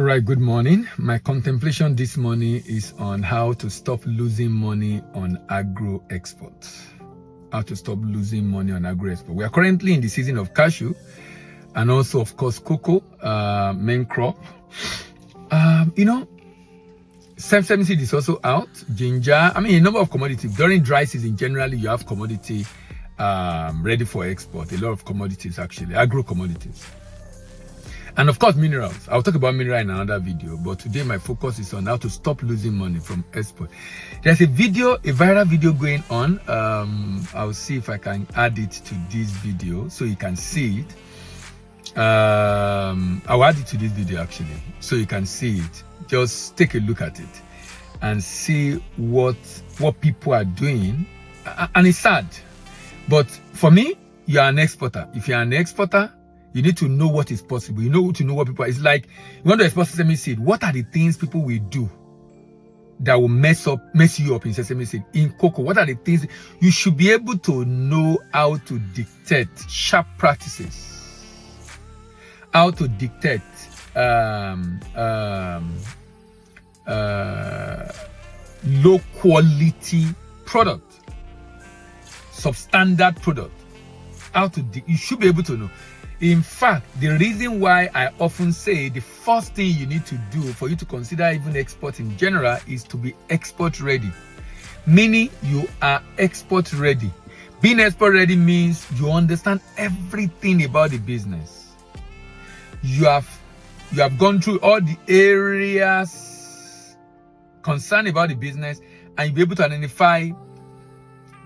All right, good morning. My contemplation this morning is on how to stop losing money on agro exports. How to stop losing money on agro export. We are currently in the season of cashew and also, of course, cocoa, main crop. Sesame seed is also out. Ginger. I mean, a number of commodities. During dry season, generally, you have commodity ready for export. A lot of commodities, actually, agro commodities. And of course, minerals. I'll talk about mineral in another video, but today my focus is on how to stop losing money from export. There's a viral video going on. I'll see if I can add it to this video so you can see it. I'll add it to this video actually, so you can see it. Just take a look at it and see what people are doing. And it's sad, but for me, you are an exporter. If you're an exporter, you need to know what is possible. You know to know what people are. It's like you want to export sesame seed. What are the things people will do that will mess you up in sesame seed? In cocoa, what are the things you should be able to know how to dictate sharp practices? How to dictate low quality product, substandard product. You should be able to know. In fact, the reason why I often say the first thing you need to do for you to consider even export in general is to be export ready. Meaning you are export ready. Being export ready means you understand everything about the business. You have gone through all the areas concerned about the business, and you'll be able to identify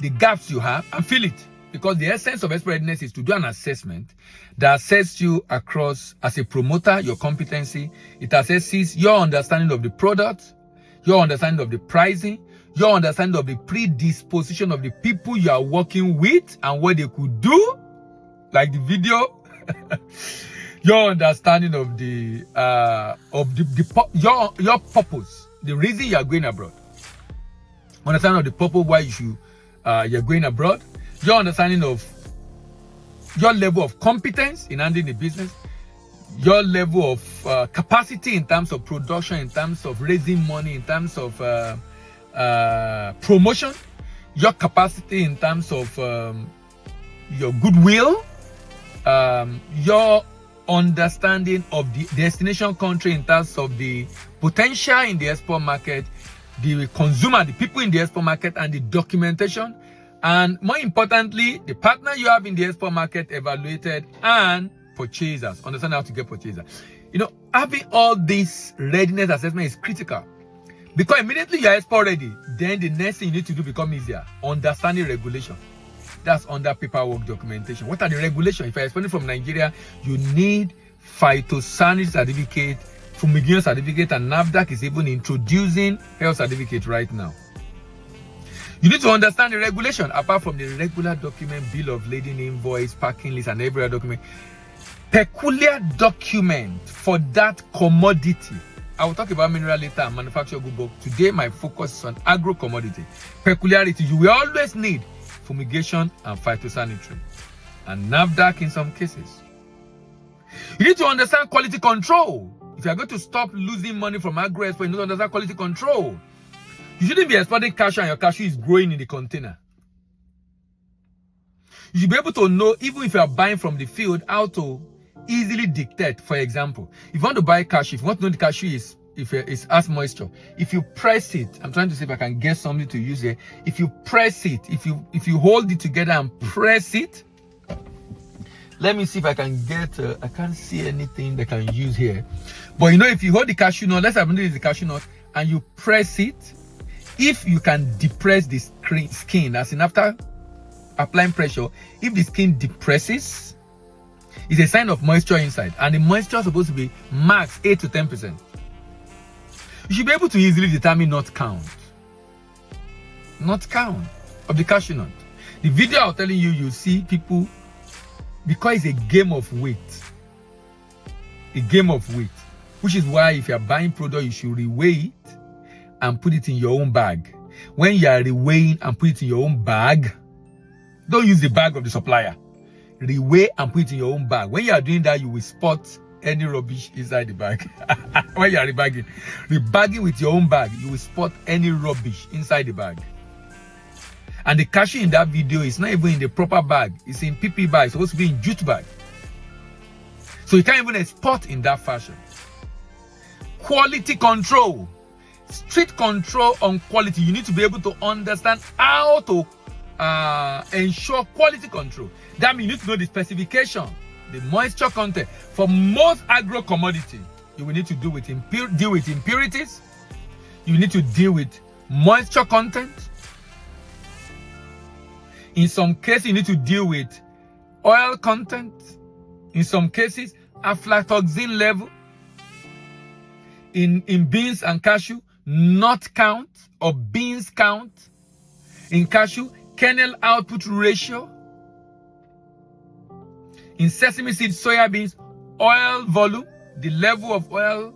the gaps you have and fill it. Because the essence of export readiness is to do an assessment that assesses you across, as a promoter, your competency. It assesses your understanding of the product, your understanding of the pricing, your understanding of the predisposition of the people you are working with and what they could do, like the video. Your understanding of your purpose, the reason you are going abroad. Understanding of the purpose why you're going abroad. Your understanding of your level of competence in handling the business, your level of capacity in terms of production, in terms of raising money, in terms of promotion, your capacity in terms of your goodwill, your understanding of the destination country in terms of the potential in the export market, the consumer, the people in the export market, and the documentation. And more importantly, the partner you have in the export market evaluated, and purchasers. Understand how to get purchasers. Having all this readiness assessment is critical. Because immediately you are export ready, then the next thing you need to do becomes easier. Understanding regulation. That's under paperwork documentation. What are the regulations? If you're exporting from Nigeria, you need phytosanitary certificate, fumigation certificate, and NAFDAC is even introducing health certificate right now. You need to understand the regulation apart from the regular document, bill of lading, invoice, packing list, and every other document. Peculiar document for that commodity. I will talk about mineral later and manufactured goods, but today my focus is on agro commodity. Peculiarity. You will always need fumigation and phytosanitary, and NAFDAC in some cases. You need to understand quality control. If you are going to stop losing money from agro export, you need to understand quality control. You shouldn't be exporting cashew and your cashew is growing in the container. You should be able to know, even if you are buying from the field, how to easily dictate. For example, if you want to buy cashew, if you want to know the cashew has moisture, if you press it, I'm trying to see if I can get something to use here. If you press it, if you hold it together and press it, let me see if I can get, I can't see anything that I can use here. But if you hold the cashew nut, let's have the cashew nut, and you press it, if you can depress the skin, as in after applying pressure, if the skin depresses, it's a sign of moisture inside, and the moisture is supposed to be max 8 to 10%. You should be able to easily determine not count of the cashew nut. The video I'm telling you, you see people, because it's a game of weight, which is why if you're buying product, you should reweigh it and put it in your own bag. When you are reweighing and put it in your own bag, don't use the bag of the supplier. Reweigh and put it in your own bag. When you are doing that, you will spot any rubbish inside the bag. When you are rebagging with your own bag, you will spot any rubbish inside the bag. And the cashew in that video is not even in the proper bag. It's in PP bag. It's supposed to be in jute bag. So you can't even export in that fashion. Quality control. Strict control on quality. You need to be able to understand how to ensure quality control. That means you need to know the specification, the moisture content. For most agro commodity, you will need to deal with impurities. You need to deal with moisture content. In some cases, you need to deal with oil content. In some cases, aflatoxin level. In beans and cashew, nut count or beans count. In cashew, kernel output ratio. In sesame seed, soybeans, oil volume, the level of oil.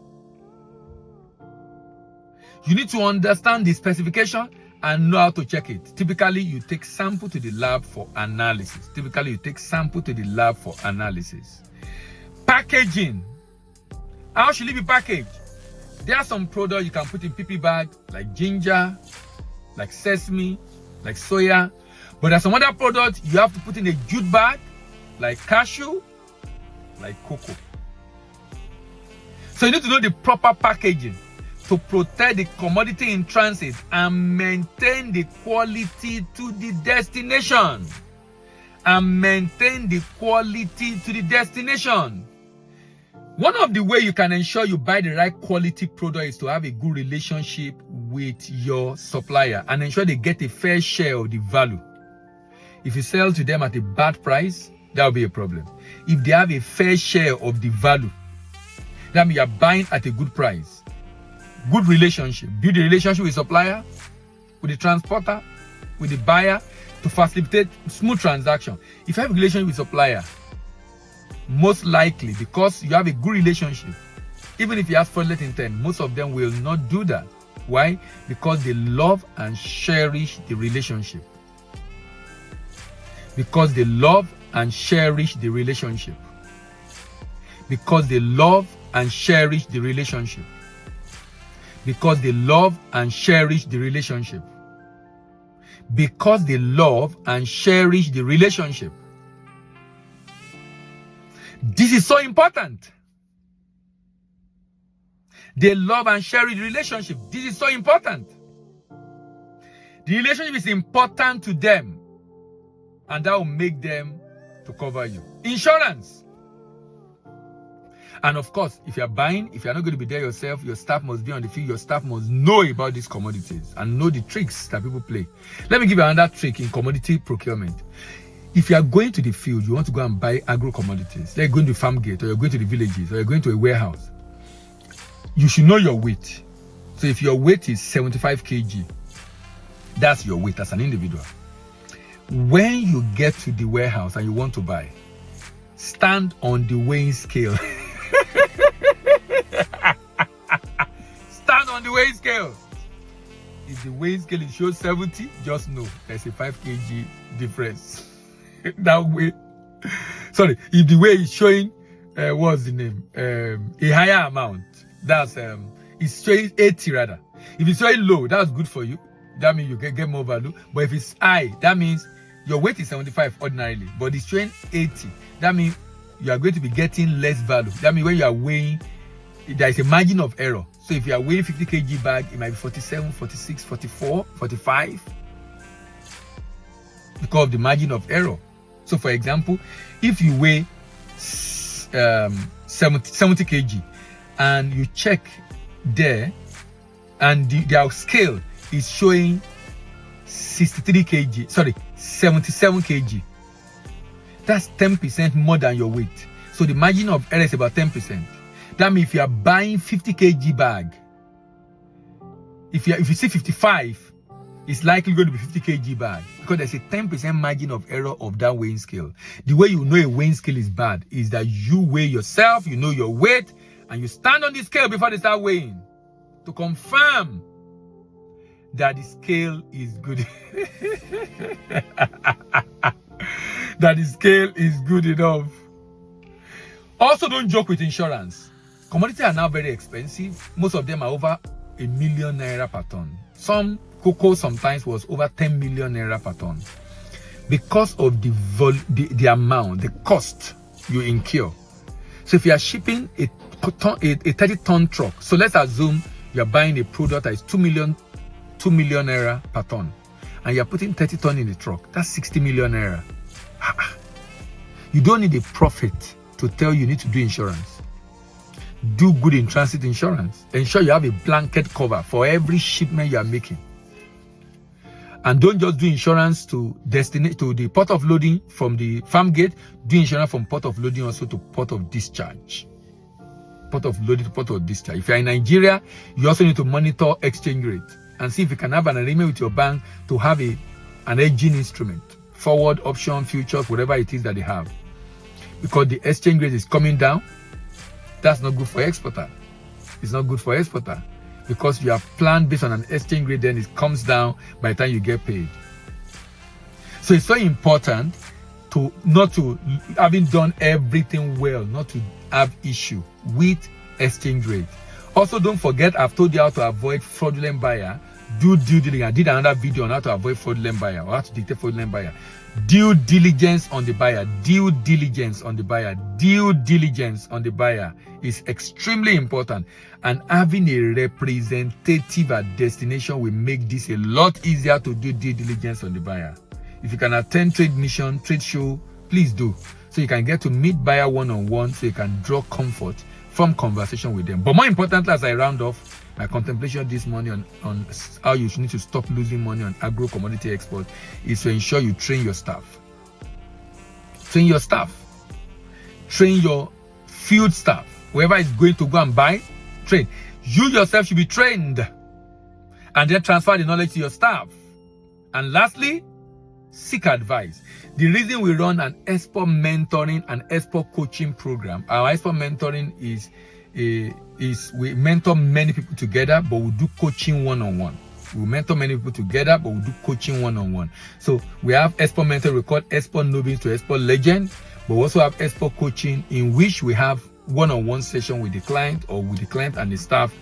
You need to understand the specification and know how to check it. Typically, you take sample to the lab for analysis. Packaging. How should it be packaged? There are some products you can put in PP bag, like ginger, like sesame, like soya. But there are some other products you have to put in a jute bag, like cashew, like cocoa. So you need to know the proper packaging to protect the commodity in transit and maintain the quality to the destination. One of the ways you can ensure you buy the right quality product is to have a good relationship with your supplier and ensure they get a fair share of the value. If you sell to them at a bad price, that will be a problem. If they have a fair share of the value, that means you are buying at a good price. Good relationship. Build a relationship with supplier, with the transporter, with the buyer to facilitate smooth transaction. If you have a relationship with supplier, most likely, because you have a good relationship, even if you have fraudulent intent, most of them will not do that. Why? Because they love and cherish the relationship. Because they love and cherish the relationship. Because they love and cherish the relationship. Because they love and cherish the relationship. Because they love and cherish the relationship. This is so important. They love and cherish the relationship. This is so important. The relationship is important to them, and that will make them to cover you. Insurance. And of course, if you're buying, if you're not going to be there yourself, your staff must be on the field. Your staff must know about these commodities and know the tricks that people play. Let me give you another trick in commodity procurement. If you are going to the field, you want to go and buy agro commodities. You're going to farm gate, or you're going to the villages, or you're going to a warehouse. You should know your weight. So if your weight is 75 kg, that's your weight as an individual. When you get to the warehouse and you want to buy, stand on the weighing scale. Stand on the weighing scale. If the weighing scale shows 70, just know there's a 5 kg difference. That way. Sorry, if the weight is showing what's the name? A higher amount. That's it's showing 80 rather. If it's showing low, that's good for you. That means you get more value. But if it's high, that means your weight is 75 ordinarily, but it's showing 80. That means you are going to be getting less value. That means when you are weighing, there is a margin of error. So if you are weighing 50 kg bag, it might be 47, 46, 44, 45 because of the margin of error. So for example, if you weigh 70 kg and you check there and their scale is showing 63 kg, sorry, 77 kg. That's 10% more than your weight. So the margin of error is about 10%. That means if you are buying 50 kg bag, if you see 55, it's likely going to be 50 kg bag because there's a 10% margin of error of that weighing scale. The way you know a weighing scale is bad is that you weigh yourself, you know your weight, and you stand on the scale before they start weighing to confirm that the scale is good. That the scale is good enough. Also, don't joke with insurance. Commodities are now very expensive. Most of them are over ₦1 million per ton. Some cocoa sometimes was over 10 million naira per ton. Because of the amount, the cost you incur. So if you are shipping a 30-ton truck, so let's assume you are buying a product that is 2 million naira per ton, and you are putting 30 ton in the truck, that's 60 million naira. You don't need a profit to tell you need to do insurance. Do good in transit insurance. Ensure you have a blanket cover for every shipment you are making. And don't just do insurance to the port of loading from the farm gate. Do insurance from port of loading also to port of discharge. Port of loading to port of discharge. If you're in Nigeria, you also need to monitor exchange rate and see if you can have an agreement with your bank to have an hedging instrument, forward, option, futures, whatever it is that they have. Because the exchange rate is coming down, that's not good for exporter. It's not good for exporter. Because you have planned based on an exchange rate, then it comes down by the time you get paid. So it's so important to not to, having done everything well, not to have issue with exchange rate. Also, don't forget, I've told you how to avoid fraudulent buyer. Do due diligence. I did another video on how to avoid fraudulent buyer, or how to detect fraudulent buyer. Due diligence on the buyer. Due diligence on the buyer. Due diligence on the buyer is extremely important. And having a representative at destination will make this a lot easier to do due diligence on the buyer. If you can attend trade mission, trade show, please do. So you can get to meet buyer one-on-one, so you can draw comfort from conversation with them. But more importantly, as I round off my contemplation this morning on how you need to stop losing money on agro commodity export, is to ensure you train your staff. Train your staff. Train your field staff. Whoever is going to go and buy, train. You yourself should be trained. And then transfer the knowledge to your staff. And lastly, seek advice. The reason we run an export mentoring and export coaching program, our export mentoring is we mentor many people together, but we do coaching one-on-one. We mentor many people together, but we do coaching one-on-one. So we have export mentor, we call export novice to export legend, but we also have export coaching, in which we have one-on-one session with the client, or with the client and the staff,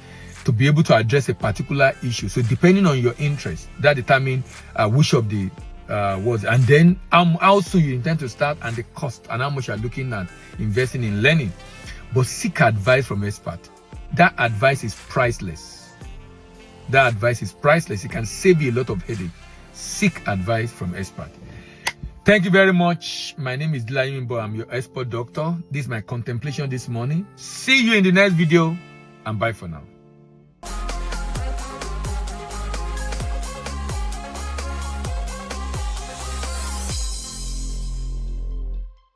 to be able to address a particular issue. So depending on your interest, that determines which of the was, and then how soon you intend to start, and the cost, and how much you're looking at investing in learning. But seek advice from experts. That advice is priceless. That advice is priceless. It can save you a lot of headache. Seek advice from experts. Thank you very much. My name is Dilayimbo. I'm your expert doctor. This is my contemplation this morning. See you in the next video, and bye for now.